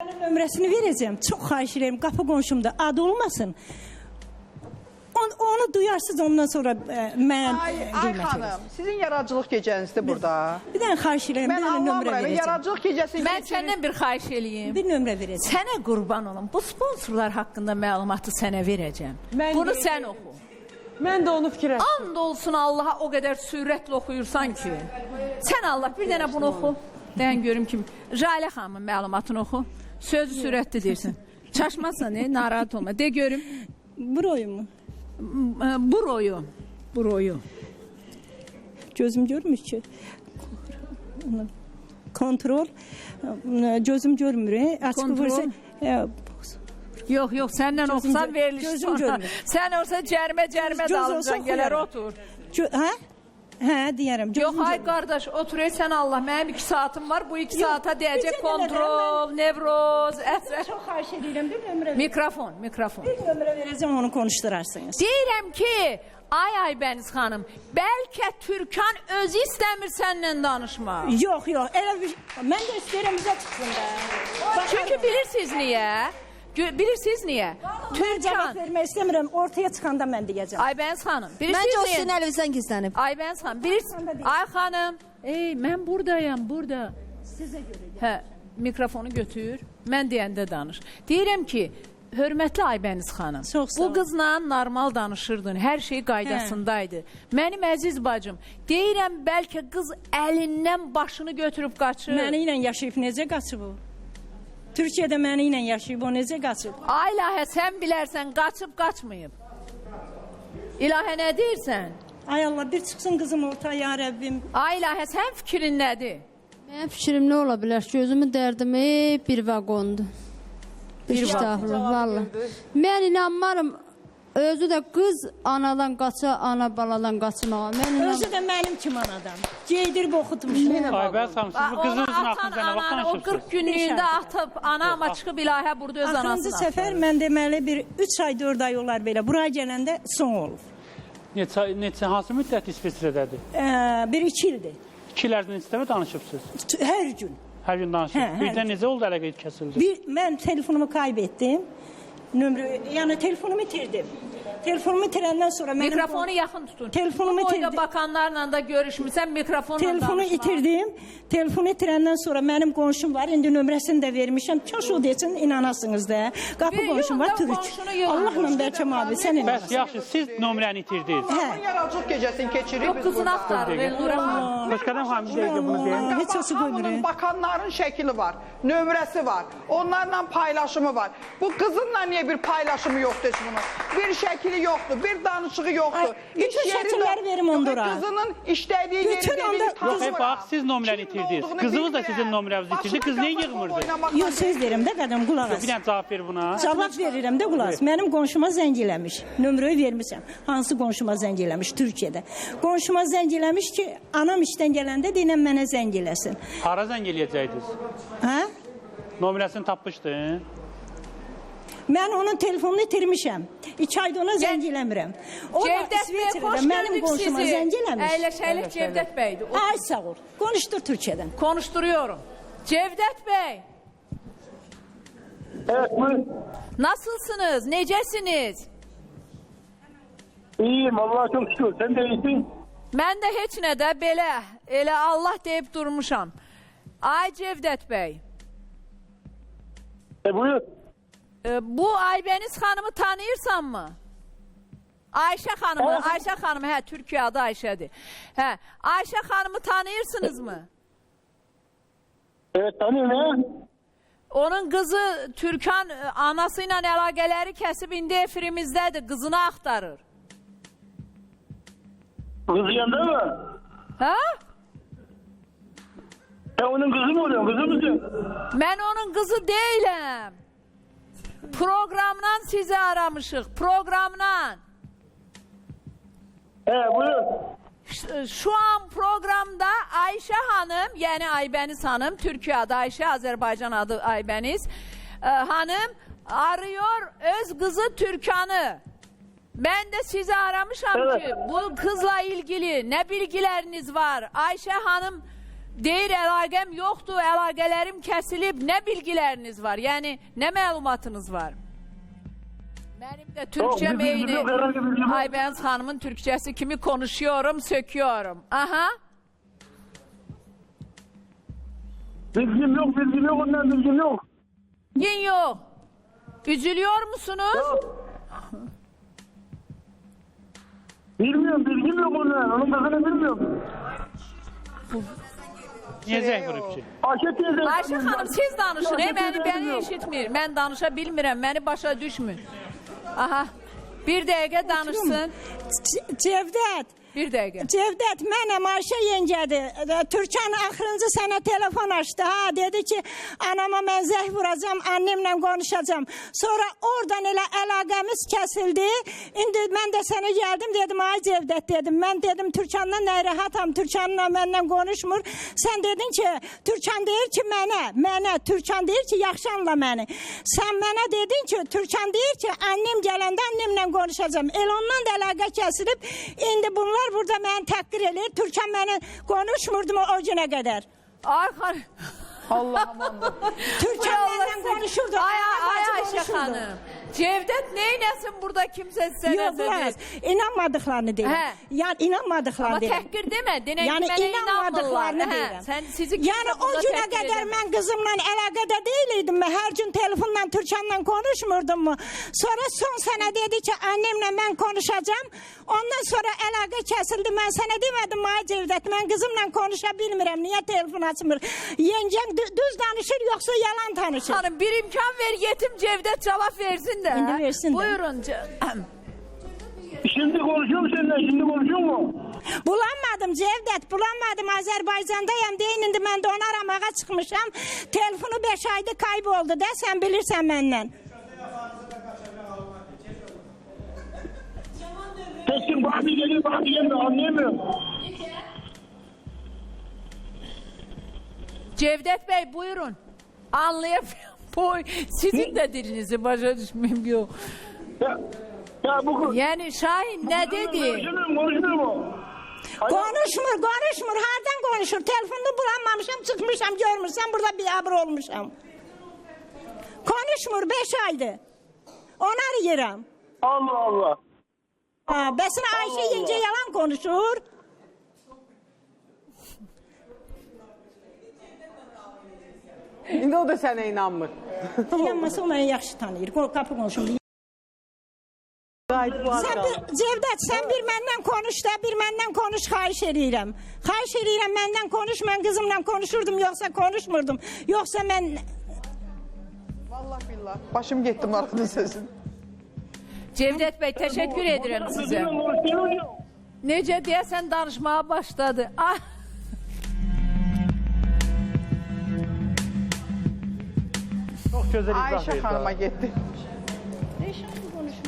Nömrəsini verəcəm. Çox xahiş edirəm. Qapı qonşumda adı olmasın. Onu duyarsınız ondan sonra mən Ay xanım, sizin yaradıcılıq gecənizdir burada. Bir dənə xahiş edirəm. Mən Bir dənə nömrə anlamıram. verəcəm. Yaradıcılıq gecəsi Mən səndən bir xahiş eləyim. Bir nömrə verəcəm. Sənə qurban olum. Bu sponsorlar haqqında məlumatı sənə verəcəm. Mən Bunu də- sən oxu. Mən də onu fikirləşdim. And olsun Allaha o qədər sürətlə oxuyursan ki. Sən Allah bir dənə bunu oxu. Deyən görüm kim. Jalə xanımın məlumatını oxu. Sözü sürətli deyirsən. Çaşmasan, narahat olma. De görüm. Buroyu mu? Buroyu. Gözüm görmür ki. Kontrol. Gözüm görmür. Açıq Kontrol. vursa. Yox, səndən oxusan verilir gözüm sonra. görmür. Sən olsa cərmə Göz olsa dalıncan gələr oxuyaram. otur. Hə? Hə, deyərəm. Yox, Gözüm ay görmür. qardaş, otur sən Allah. Mənim 2 saatim var. Bu 2 saata bir deyəcək dənə kontrol, nevroz, əsər. Çox xahiş edirəm. Bir nömrə Mikrofon. Bir nömrə verəcəm, onu konuşdurarsınız. Deyirəm ki, ay Bəniz xanım, bəlkə Türkan özü istəmir səndən danışmaq. Yox. Elə bir mən də istəyirəm bizə çıxsın da. Çünki bilirsiniz niyə? Bilirsiniz niyə? Türkan cavab vermək istəmirəm. Ortaya çıxanda mən deyəcəm. Ay Bəniz xanım, Məncə o bilirsiniz sizin niyə? əlinizdən gizlənib. Ay Bəniz xanım, bilirsiniz? Ay xanım, mən buradayam, burada. Sizə görə. Hə, mikrofonu götür, mən deyəndə danış. Deyirəm ki, hörmətli Aybəniz xanım, Çox sağ bu ol. qızla normal danışırdın, hər şey qaydasındaydı. Mənim əziz bacım, deyirəm bəlkə qız əlindən başını götürüb qaçır. Məni ilə yaşayıb necə qaçıb o? Türkiyədə məni ilə yaşayıb o necə qaçıb? Ay İlahə, sən bilərsən, qaçıb qaçmayıb. İlahə, nə deyirsən? Ay Allah, bir çıxsın qızım ortaya ya Rəbbim. Ay İlahə, sən fikrin nədir? Mənim fikrim nə ola bilər ki, özümün dərdimi bir vaqondur. İştahlı, valla. Mən inanmarım, özü də qız anadan qaça, ana baladan qaçmağa. Mən Özü də mənim kimi anadan. Geydirib oxutmuşum. Ay ben sanırım siz bu kızınızın aklınıza ne baktan O 40 açırsınız? günlüyündə atıb, ana ama çıxıb İlahə burada öz Axırıncı anasını səfər mən deməli bir 3 ay 4 ay olar belə. Buraya gələndə son olub. Neçə hansı müddət İsviçrədədir? Bir 2 ildir. 2 il ərzində istəmə danışıbsınız. Hər gün. Hər gün danışıb. Hə, hər Birdən necə oldu əlaqə kəsildi? Mən telefonumu kaybettim. Yəni telefonumu itirdim. Telefonumu itirəndən sonra mənim Mikrofonu yaxın tutun. Telefonumu Bu boyda itirdim. bakanlarla da görüşmüsən, mikrofonla Telefonu danışma. itirdim. Telefonu itirəndən sonra mənim qonşum var. İndi nömrəsini də vermişəm. Kaş o desin, inanasınız da. Qapı Bir qonşum var, yığın da Türk. qonşunu yığın. Allahla Bəlkəm abi, sən Bəs inanasın. yaxşı, siz nömrəni itirdiniz. Bunun yaradıcılıq gecəsini keçirik Yox, biz qızını burada. axtarır, Elnura xanım. Başqadan xanım bir dəqiqə bunu deyim. Heç olsa Hamının qoymuruq. bakanların şəkili var, nömrəsi var, onlarla paylaşımı var. Bu qızınla niyə bir paylaşımı yoxdur heç bunun? Bir şəkili yoxdur, bir danışığı yoxdur. Ay, bütün şəkilləri verim ondura. Qızının işlədiyi yeri Bütün onda- dediyi Yox, hep bax, siz nömrəni itirdiniz. Qızınız da sizin nömrənizi itirdi. Qız niyə yığmırdı? Yox, söz verim də qədəm qulaq Bir as. dənə cavab ver buna. Cavab verirəm də qulaq as. Mənim qonşuma zəng eləmiş. Nömrəyi vermişəm. Hansı qonşuma zəng eləmiş Türkiyədə? Qonşuma zəng eləmiş ki, anam işdən gələndə deyən mənə zəng eləsin. Hara zəng eləyəcəydiniz? Hə? Nömrəsini tapmışdın. Mən onun telefonunu itirmişəm. 2 ayda ona zəng eləmirəm. O da Cevdet Bey, İsveçrədə xoş mənim gördük qonşuma sizi. zəng eləmiş. Əyləşəylik Cevdet Bey'di. Ay sağ ol. Konuşdur Türkiyədən. Konuşturuyorum. Cevdet Bey, Evet, buyurun. nasılsınız? Necəsiniz? İyiyim, Allah'a çok şükür. Sen de iyisin. Mən də heç nə də belə, elə Allah deyib durmuşam. Ay Cevdet Bey, Buyur. bu Aybəniz xanımı tanıyırsan mı? Ayşə xanımı, Evet. Ayşə xanımı, hə, Türkiyə adı Ayşədir. Hə, Ayşə xanımı tanıyırsınız mı? Evet, tanıyorum ya. Onun qızı Türkan anası ilə əlaqələri kəsib indi efirimizdədir, qızını axtarır. Kızı yanında mı? Hə? Sen onun kızı mı oluyorsun? Kızı mısın? Mən onun qızı deyiləm. Proqramdan sizi aramışıq, proqramdan. Buyur. Şu an programda Ayşe Hanım, yani Aybəniz Hanım, Türkiye adı Ayşe, Azerbaycan adı Aybəniz Hanım arıyor öz kızı Türkan'ı. Ben de sizi aramışam Evet. ki bu kızla ilgili ne bilgileriniz var? Ayşe Hanım deyir əlaqəm yoxdur, əlaqələrim kəsilib. Nə bilgiləriniz var? Yəni nə məlumatınız var? Benim de Türkçem eyni. Aybenaz Hanım'ın Türkçesi kimi konuşuyorum, söküyorum. Aha. Bilgim yok ondan bilgim yok. Yin yok. Üzülüyor musunuz? Yok. Bilmiyorum, bilgim yok ondan. Onun kızını bilmiyorum. Niye zəng vurub ki? Ayşe teyze. Ayşe Hanım siz danışın. Ayşe Beni teyze beni bilmiyorum. eşitmir. Ben danışa bilmirəm. Beni başa düşmür. Aha. Bir dəqiqə danışsın. Cevdet. Bir dəqiqə. Cevdet, mənəm Ayşə yengədir. Türkan axırıncı sənə telefon açdı. Ha, dedi ki, anama mən zəng vuracam, annemlə konuşacağım. Sonra oradan elə əlaqəmiz kəsildi. İndi mən də sənə gəldim, dedim, ay Cevdet dedim. Mən dedim, Türkandan nə rahatam, Türkanla məndən konuşmur. Sən dedin ki, Türkan deyir ki, mənə, Türkan deyir ki, yaxşı anla məni. Sən mənə dedin ki, Türkan deyir ki, annem gələndə annemlə konuşacağım. El ondan da əlaqə kəsilib, indi bunlar burada məni təhqir edir. Türkan məni konuşmurdu mu o günə qədər? Ay Allah'ım Allah. Türkan mənlə konuşurdu. Ay bacı Ayşe konuşurdu. Hanım. Cevdet neylesin burada kimse size Yok Laz, inanmadıklarını deyirəm. He. Yani inanmadıklarını Ama deyirəm. təhqir deme. Denen Yani ki, mənə inanmadıklarını inanmırlar. deyirəm. Sen sizi kimse Yani o burada günə təhqir qədər edemez. mən qızımla əlaqədə deyildim mi? Hər gün telefonla Türkanla konuşmurdum mu? Sonra son sənə dedi ki, annemlə mən konuşacağım. Ondan sonra əlaqə kəsildi. Mən sənə demədim mi, ay Cevdet, mən qızımla konuşa bilmirəm. Niyə telefon açmır? Yengən düz danışır, yoxsa yalan danışır? Hanım bir imkan ver yetim Cevdet cevap versin de. İndi versin de. Buyurun. Şimdi konuşuyor mu seninle? Şimdi konuşuyor mu? Bulanmadım Cevdet, bulanmadım. Azərbaycandayam deyin, indi mən də onu aramağa çıxmışam. Telefonu 5 ayda kayboldu da, sən bilirsən məndən. Seçkin bazı geliyor, bazı gelmiyor. Anlayamıyorum. Cevdet Bey buyurun. Anlayamıyorum. Sizin de dilinizi başa düşmem yok. Ya bu Yani Şahin ne dedi? Konuşmuyor mu? Konuşmur. Hardan konuşur? Telefonda bulanmamışam, çıkmışam, görmüşsem burada bir haber olmuşam. Konuşmur 5 aydı. Onu arayıram. Allah Allah. Ha, besin Ayşe yenge yalan konuşur. İndi o da sənə inanmır. Yanması onu yaxşı tanıyır. Kapı konuşur. Cevdet sen bir menden konuş da bir menden konuş xahiş edirəm. Xahiş edirəm menden konuş, mən kızımla konuşurdum yoksa konuşmurdum. Yoksa mən... Vallahi billahi. Başım gitti Mark'ın sözün. Cevdet Bey teşekkür ederim size. Nece diye sen danışmaya başladı. Ah. Çox gözəl izah Ayşe verdi. Hanım'a gitti. Eşim konuşma.